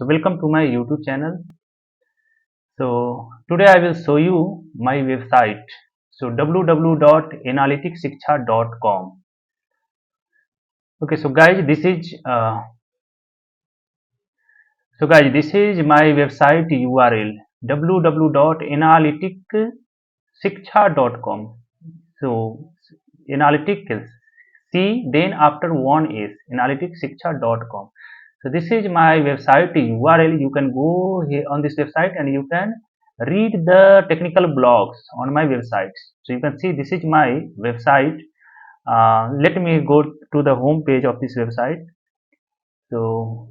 So welcome to my YouTube channel. So today I will show you my website. So www.analyticsiksha.com. Okay, this is my website URL www.analyticsiksha.com. So analytic C then after one is analyticsiksha.com. So this is my website URL. You can go here on this website and you can read the technical blogs on my website. So you can see this is my website. Let me go to the home page of this website. So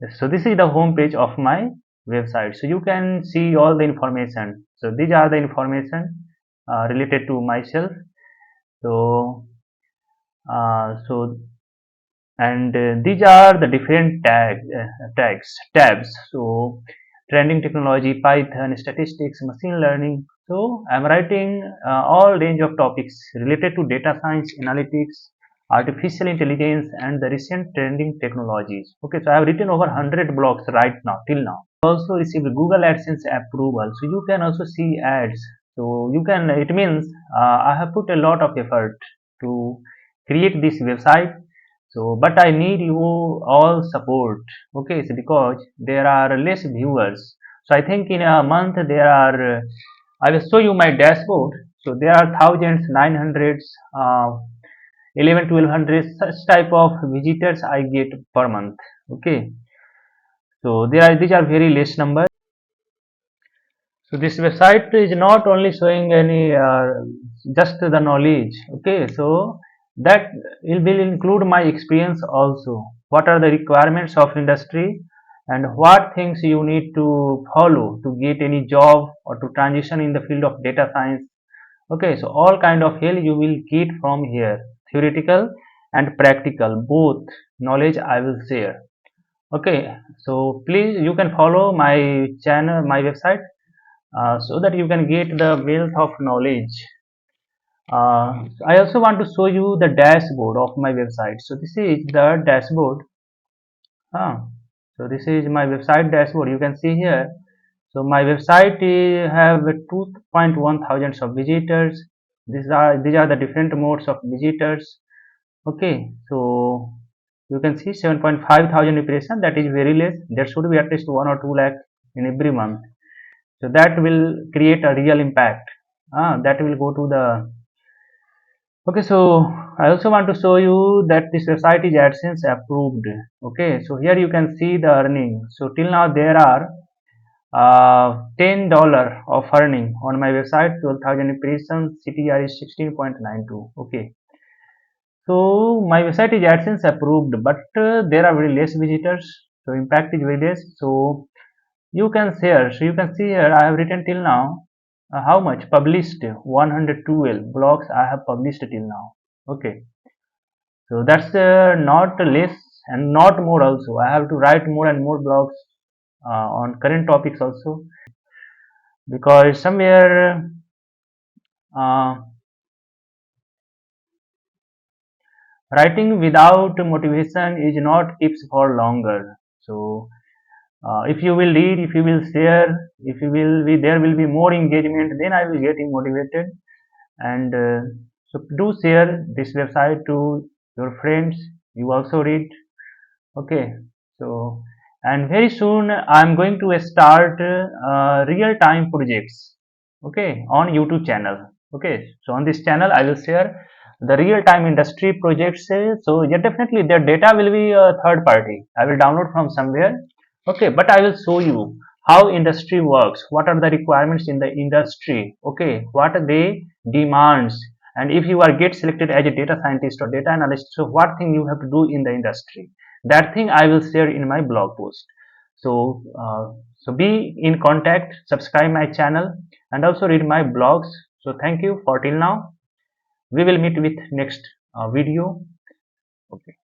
this is the home page of my website. So you can see all the information. So these are the information related to myself. So so and these are the different tabs. So trending technology, Python, statistics, machine learning. So I'm writing all range of topics related to data science, analytics, artificial intelligence, and the recent trending technologies. Okay, so I have written over 100 blogs right now till now. Also received Google AdSense approval, so you can also see ads. So you can, it means I have put a lot of effort to create this website. So but I need you all support. Okay, so because there are less viewers, so I think in a month there are I will show you my dashboard. So there are thousands, 900s, 11 1200 such type of visitors I get per month. Okay, so these are very less numbers. So this website is not only showing any just the knowledge. Okay, so that will include my experience also. What are the requirements of industry and what things you need to follow to get any job or to transition in the field of data science. Okay, so all kind of help you will get from here, theoretical and practical, both knowledge I will share. Okay, so please you can follow my channel, my website, so that you can get the wealth of knowledge. I also want to show you the dashboard of my website. So this is the dashboard. So this is my website dashboard. You can see here. So my website have 2.1 thousands of visitors. These are the different modes of visitors. Okay, so you can see 7.5 thousand impression. That is very less. There should be at least 1 or 2 lakh in every month. So that will create a real impact. That will go to the. Okay, so I also want to show you that this website is AdSense approved. Okay, so here you can see the earning. So till now there are $10 of earning on my website. 12,000 impressions, CTR is 16.92. Okay, so my website is AdSense approved, but there are very less visitors, so impact is very less. So you can share. So you can see here I have written till now how much published, 112 blogs I have published till now. Okay, so that's not less and not more also. I have to write more and more blogs on current topics also, because somewhere uh, writing without motivation is not keeps for longer. So if you will read, if you will share, if you will be, there will be more engagement, then I will get motivated. And so do share this website to your friends. You also read. Okay, so and very soon I'm going to start real-time projects, okay, on YouTube channel. Okay, so on this channel I will share the real-time industry projects. So yeah, definitely their data will be a third party. I will download from somewhere. Okay, but I will show you how industry works, what are the requirements in the industry. Okay, what are they demands, and if you are get selected as a data scientist or data analyst, so what thing you have to do in the industry, that thing I will share in my blog post. So so be in contact, subscribe my channel, and also read my blogs. So thank you for till now. We will meet with next video. Okay.